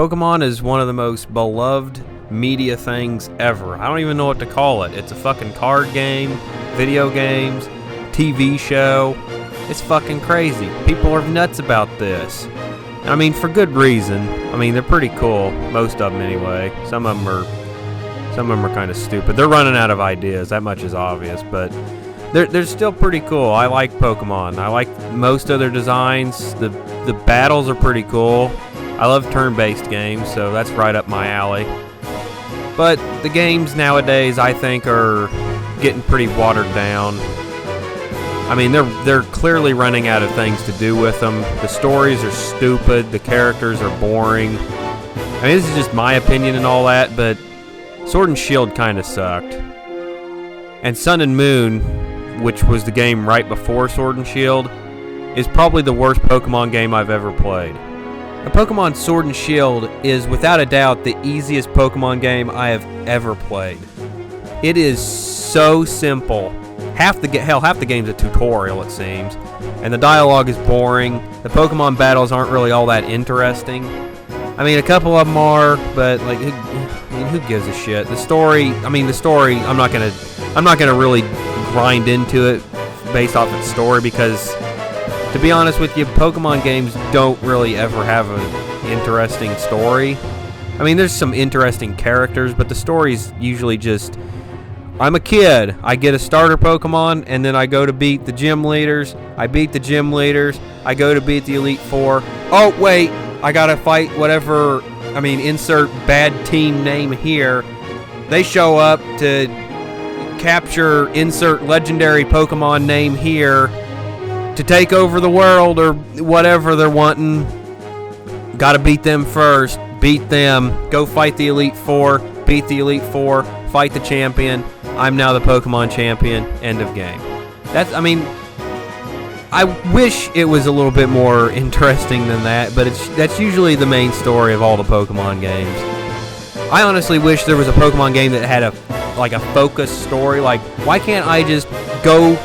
Pokemon is one of the most beloved media things ever. I don't even know what to call it. It's a fucking card game, video games, TV show. It's fucking crazy. People are nuts about this. I mean, for good reason. I mean, they're pretty cool. Most of them anyway. Some of them are kind of stupid. They're running out of ideas. That much is obvious, but they're still pretty cool. I like Pokemon. I like most of their designs. The battles are pretty cool. I love turn-based games, so that's right up my alley. But the games nowadays, I think, are getting pretty watered down. I mean, they're clearly running out of things to do with them. The stories are stupid. The characters are boring. I mean, this is just my opinion and all that, but Sword and Shield kind of sucked. And Sun and Moon, which was the game right before Sword and Shield, is probably the worst Pokemon game I've ever played. The Pokemon Sword and Shield is without a doubt the easiest Pokemon game I have ever played. It is so simple. Half the game's a tutorial, it seems, and the dialogue is boring. The Pokemon battles aren't really all that interesting. I mean, a couple of them are, but like, who gives a shit? The story, I'm not gonna really grind into it based off its story because, to be honest with you, Pokemon games don't really ever have an interesting story. I mean, there's some interesting characters, but the story's usually just, I'm a kid, I get a starter Pokemon, and then I go to beat the gym leaders. I beat the gym leaders. I go to beat the Elite Four. Oh, wait, I gotta fight whatever, insert bad team name here. They show up to capture insert legendary Pokemon name here to take over the world or whatever they're wanting. Gotta beat them first. Beat them. Go fight the Elite Four. Beat the Elite Four. Fight the champion. I'm now the Pokemon champion. End of game. I wish it was a little bit more interesting than that, but that's usually the main story of all the Pokemon games. I honestly wish there was a Pokemon game that had a focused story. Like, why can't I just go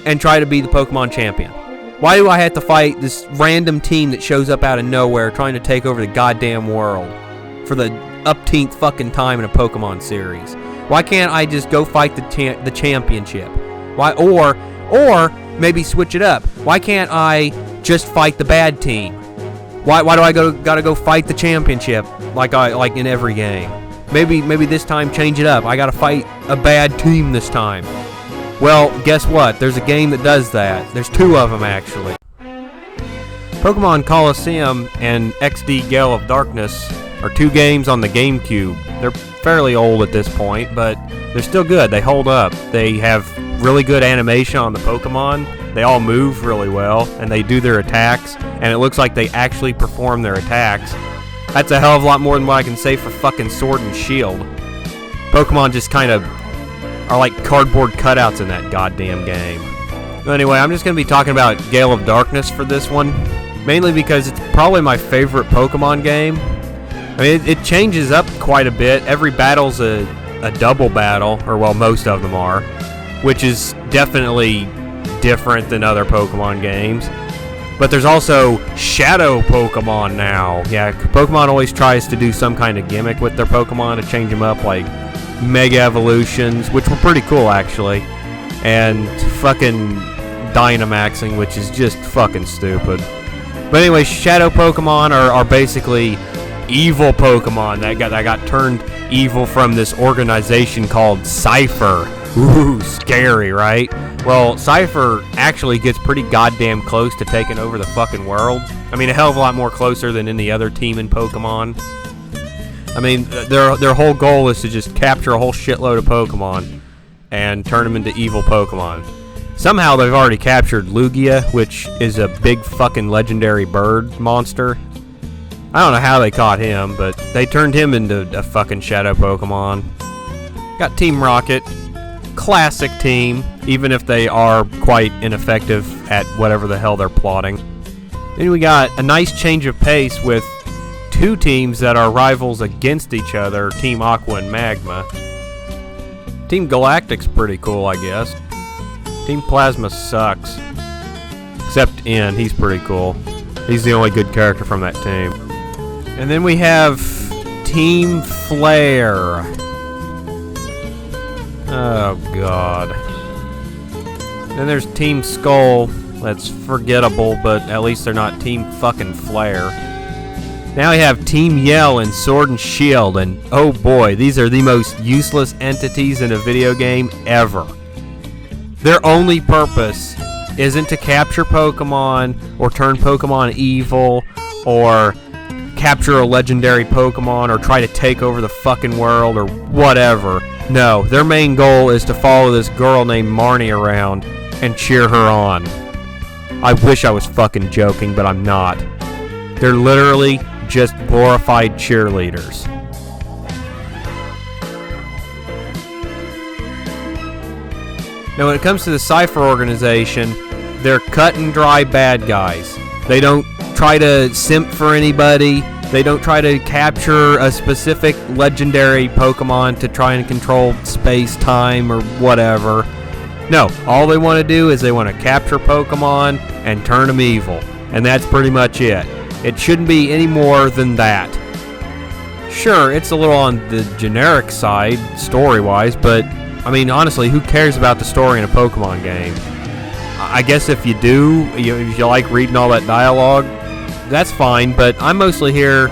and try to be the Pokemon champion? Why do I have to fight this random team that shows up out of nowhere trying to take over the goddamn world for the upteenth fucking time in a Pokemon series? Why can't I just go fight the championship? Why, or maybe switch it up. Why can't I just fight the bad team? Why do I gotta go fight the championship like in every game? Maybe this time change it up. I gotta fight a bad team this time. Well, guess what? There's a game that does that. There's two of them, actually. Pokemon Colosseum and XD Gale of Darkness are two games on the GameCube. They're fairly old at this point, but they're still good. They hold up. They have really good animation on the Pokemon. They all move really well, and they do their attacks, and it looks like they actually perform their attacks. That's a hell of a lot more than what I can say for fucking Sword and Shield. Pokemon just kind of are like cardboard cutouts in that goddamn game. Anyway, I'm just going to be talking about Gale of Darkness for this one, mainly because it's probably my favorite Pokemon game. I mean, it changes up quite a bit. Every battle's a double battle, or well, most of them are, which is definitely different than other Pokemon games. But there's also Shadow Pokemon now. Yeah, Pokemon always tries to do some kind of gimmick with their Pokemon to change them up, like Mega Evolutions, which were pretty cool, actually, and fucking Dynamaxing, which is just fucking stupid. But anyway, Shadow Pokemon are basically evil Pokemon that got turned evil from this organization called Cypher. Ooh, scary, right? Well, Cypher actually gets pretty goddamn close to taking over the fucking world. I mean, a hell of a lot more closer than any other team in Pokemon. I mean, their whole goal is to just capture a whole shitload of Pokemon and turn them into evil Pokemon. Somehow they've already captured Lugia, which is a big fucking legendary bird monster. I don't know how they caught him, but they turned him into a fucking shadow Pokemon. Got Team Rocket. Classic team, even if they are quite ineffective at whatever the hell they're plotting. Then we got a nice change of pace with two teams that are rivals against each other, Team Aqua and Magma. Team Galactic's pretty cool, I guess. Team Plasma sucks. Except N, he's pretty cool. He's the only good character from that team. And then we have Team Flare. Oh, God. Then there's Team Skull. That's forgettable, but at least they're not Team fucking Flare. Now we have Team Yell and Sword and Shield, and oh boy, these are the most useless entities in a video game ever. Their only purpose isn't to capture Pokemon, or turn Pokemon evil, or capture a legendary Pokemon, or try to take over the fucking world, or whatever. No, their main goal is to follow this girl named Marnie around and cheer her on. I wish I was fucking joking, but I'm not. They're literally just glorified cheerleaders. Now, when it comes to the Cypher organization, they're cut and dry bad guys. They don't try to simp for anybody. They don't try to capture a specific legendary Pokemon to try and control space, time, or whatever. No, all they want to do is they want to capture Pokemon and turn them evil. And that's pretty much it. It shouldn't be any more than that. Sure, it's a little on the generic side, story-wise, but, I mean, honestly, who cares about the story in a Pokemon game? I guess if you do, if you like reading all that dialogue, that's fine, but I'm mostly here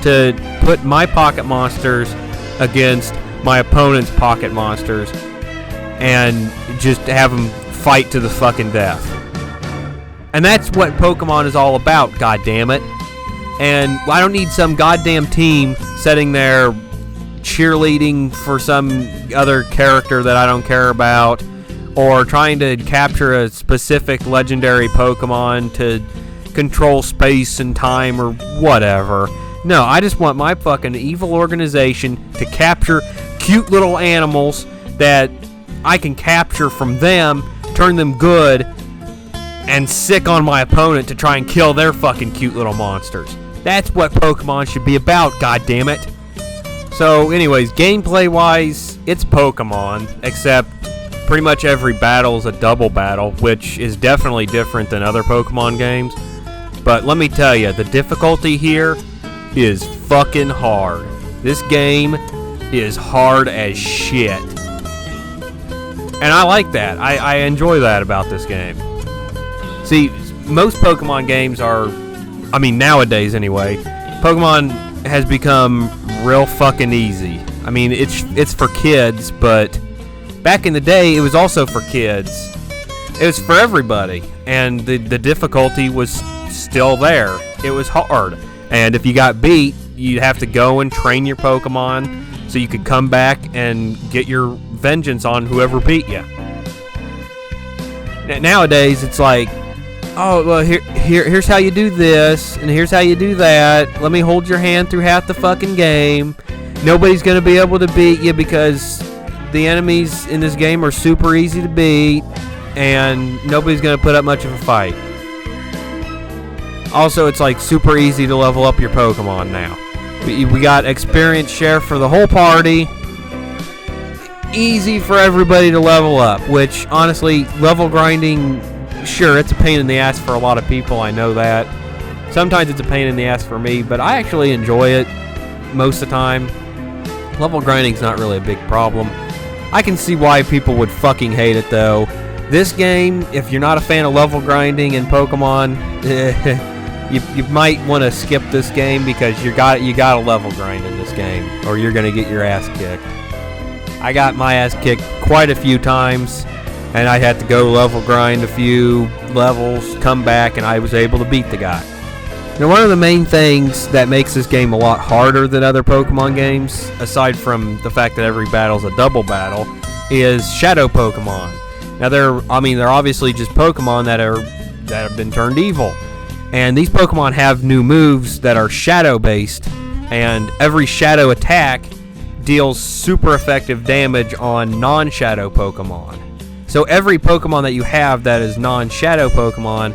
to put my pocket monsters against my opponent's pocket monsters and just have them fight to the fucking death. And that's what Pokemon is all about, goddammit. And I don't need some goddamn team sitting there cheerleading for some other character that I don't care about, or trying to capture a specific legendary Pokemon to control space and time or whatever. No, I just want my fucking evil organization to capture cute little animals that I can capture from them, turn them good, and sick on my opponent to try and kill their fucking cute little monsters. That's what Pokemon should be about, goddammit. So anyways, gameplay-wise, it's Pokemon, except pretty much every battle is a double battle, which is definitely different than other Pokemon games. But let me tell you, the difficulty here is fucking hard. This game is hard as shit. And I like that. I enjoy that about this game. See, most Pokemon games are, I mean nowadays anyway, Pokemon has become real fucking easy. I mean, it's for kids, but back in the day, it was also for kids. It was for everybody, and the difficulty was still there. It was hard, and if you got beat, you'd have to go and train your Pokemon so you could come back and get your vengeance on whoever beat you. Nowadays, it's like, oh, well, here's how you do this, and here's how you do that. Let me hold your hand through half the fucking game. Nobody's going to be able to beat you because the enemies in this game are super easy to beat, and nobody's going to put up much of a fight. Also, it's like super easy to level up your Pokemon now. We got experience share for the whole party. Easy for everybody to level up, which honestly, level grinding, sure, it's a pain in the ass for a lot of people, I know that. Sometimes it's a pain in the ass for me, but I actually enjoy it most of the time. Level grinding's not really a big problem. I can see why people would fucking hate it though. This game, if you're not a fan of level grinding in Pokemon, you might want to skip this game because you gotta level grind in this game, or you're gonna get your ass kicked. I got my ass kicked quite a few times, and I had to go level grind a few levels, come back, and I was able to beat the guy. Now, one of the main things that makes this game a lot harder than other Pokemon games, aside from the fact that every battle's a double battle, is Shadow Pokemon. Now, they're obviously just Pokemon that have been turned evil. And these Pokemon have new moves that are shadow-based, and every shadow attack deals super effective damage on non-shadow Pokemon. So every Pokemon that you have that is non-shadow Pokemon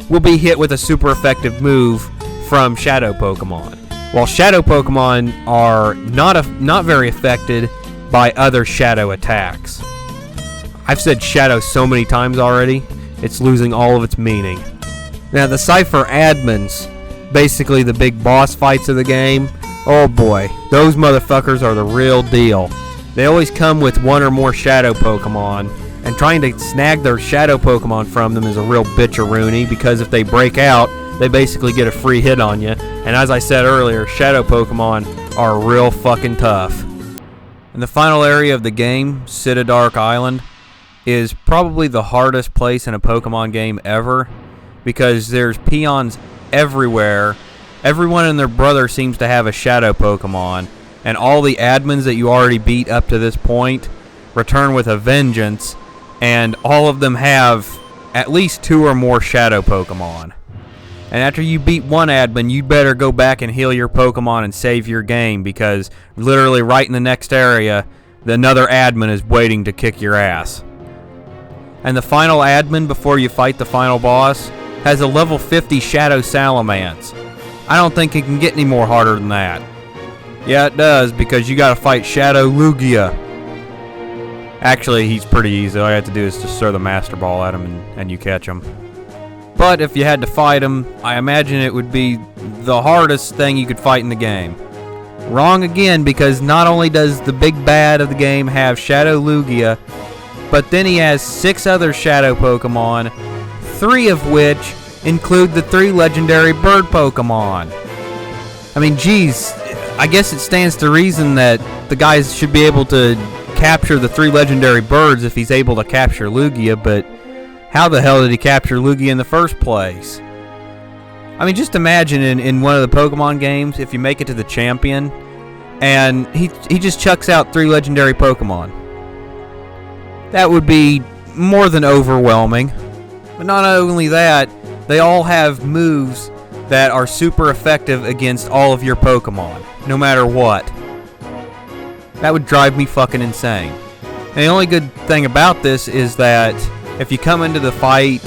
will be hit with a super effective move from shadow Pokemon. While shadow Pokemon are not very affected by other shadow attacks. I've said shadow so many times already, it's losing all of its meaning. Now, the Cypher admins, basically the big boss fights of the game, oh boy, those motherfuckers are the real deal. They always come with one or more shadow Pokemon, and trying to snag their shadow Pokemon from them is a real bitch-a-rooney, because if they break out, they basically get a free hit on you. And as I said earlier, shadow Pokemon are real fucking tough. And the final area of the game, Citadark Island, is probably the hardest place in a Pokemon game ever, because there's peons everywhere. Everyone and their brother seems to have a shadow Pokemon, and all the admins that you already beat up to this point return with a vengeance, and all of them have at least 2 or more shadow Pokemon. And after you beat one admin, you better go back and heal your Pokemon and save your game, because literally right in the next area, another admin is waiting to kick your ass. And the final admin before you fight the final boss has a level 50 Shadow Salamence. I don't think it can get any more harder than that. Yeah, it does, because you gotta fight Shadow Lugia. Actually, he's pretty easy. All you have to do is just throw the Master Ball at him and you catch him. But if you had to fight him, I imagine it would be the hardest thing you could fight in the game. Wrong again, because not only does the big bad of the game have Shadow Lugia, but then he has 6 other Shadow Pokemon, 3 of which include the 3 legendary bird Pokemon. I mean, geez, I guess it stands to reason that the guys should be able to capture the 3 legendary birds if he's able to capture Lugia, but how the hell did he capture Lugia in the first place? I mean, just imagine in one of the Pokemon games, if you make it to the champion, and he just chucks out 3 legendary Pokemon. That would be more than overwhelming. But not only that, they all have moves that are super effective against all of your Pokemon, no matter what. That would drive me fucking insane. And the only good thing about this is that if you come into the fight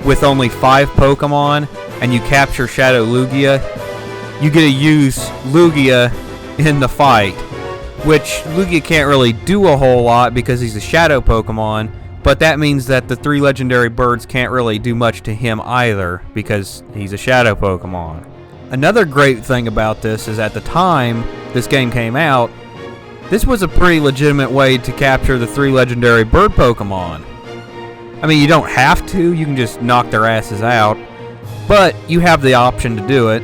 with only 5 Pokemon and you capture Shadow Lugia, you get to use Lugia in the fight, which Lugia can't really do a whole lot because he's a Shadow Pokemon, but that means that the 3 legendary birds can't really do much to him either because he's a Shadow Pokemon. Another great thing about this is at the time this game came out, this was a pretty legitimate way to capture the 3 legendary bird Pokemon. I mean, you don't have to, you can just knock their asses out, but you have the option to do it,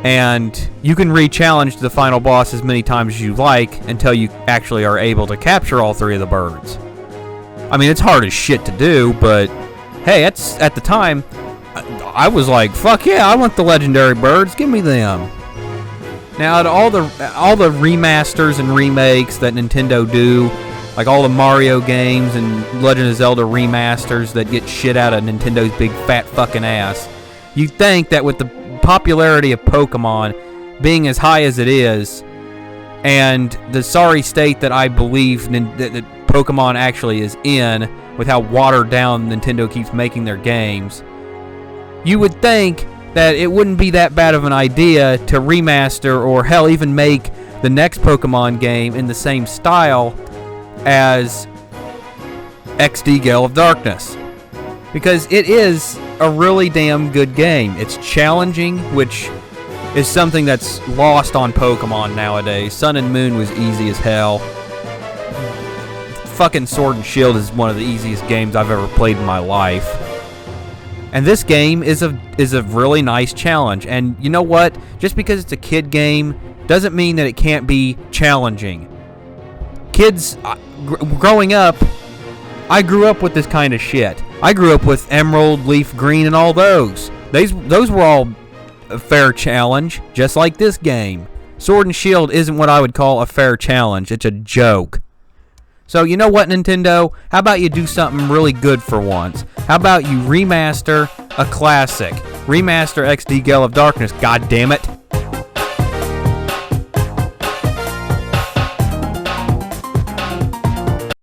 and you can re-challenge the final boss as many times as you like until you actually are able to capture all 3 of the birds. I mean, it's hard as shit to do, but hey, that's, at the time, I was like, fuck yeah, I want the legendary birds, give me them. Now, all the remasters and remakes that Nintendo do, like all the Mario games and Legend of Zelda remasters that get shit out of Nintendo's big fat fucking ass, you'd think that with the popularity of Pokemon being as high as it is, and the sorry state that I believe that Pokemon actually is in, with how watered down Nintendo keeps making their games, you would think that it wouldn't be that bad of an idea to remaster or hell even make the next Pokemon game in the same style as XD Gale of Darkness. Because it is a really damn good game. It's challenging, which is something that's lost on Pokemon nowadays. Sun and Moon was easy as hell. Fucking Sword and Shield is one of the easiest games I've ever played in my life. And this game is a really nice challenge. And you know what? Just because it's a kid game doesn't mean that it can't be challenging. Kids, growing up, I grew up with this kind of shit. I grew up with Emerald, Leaf Green, and all those. Those were all a fair challenge, just like this game. Sword and Shield isn't what I would call a fair challenge. It's a joke. So you know what, Nintendo? How about you do something really good for once? How about you remaster a classic? Remaster XD Gale of Darkness, goddammit.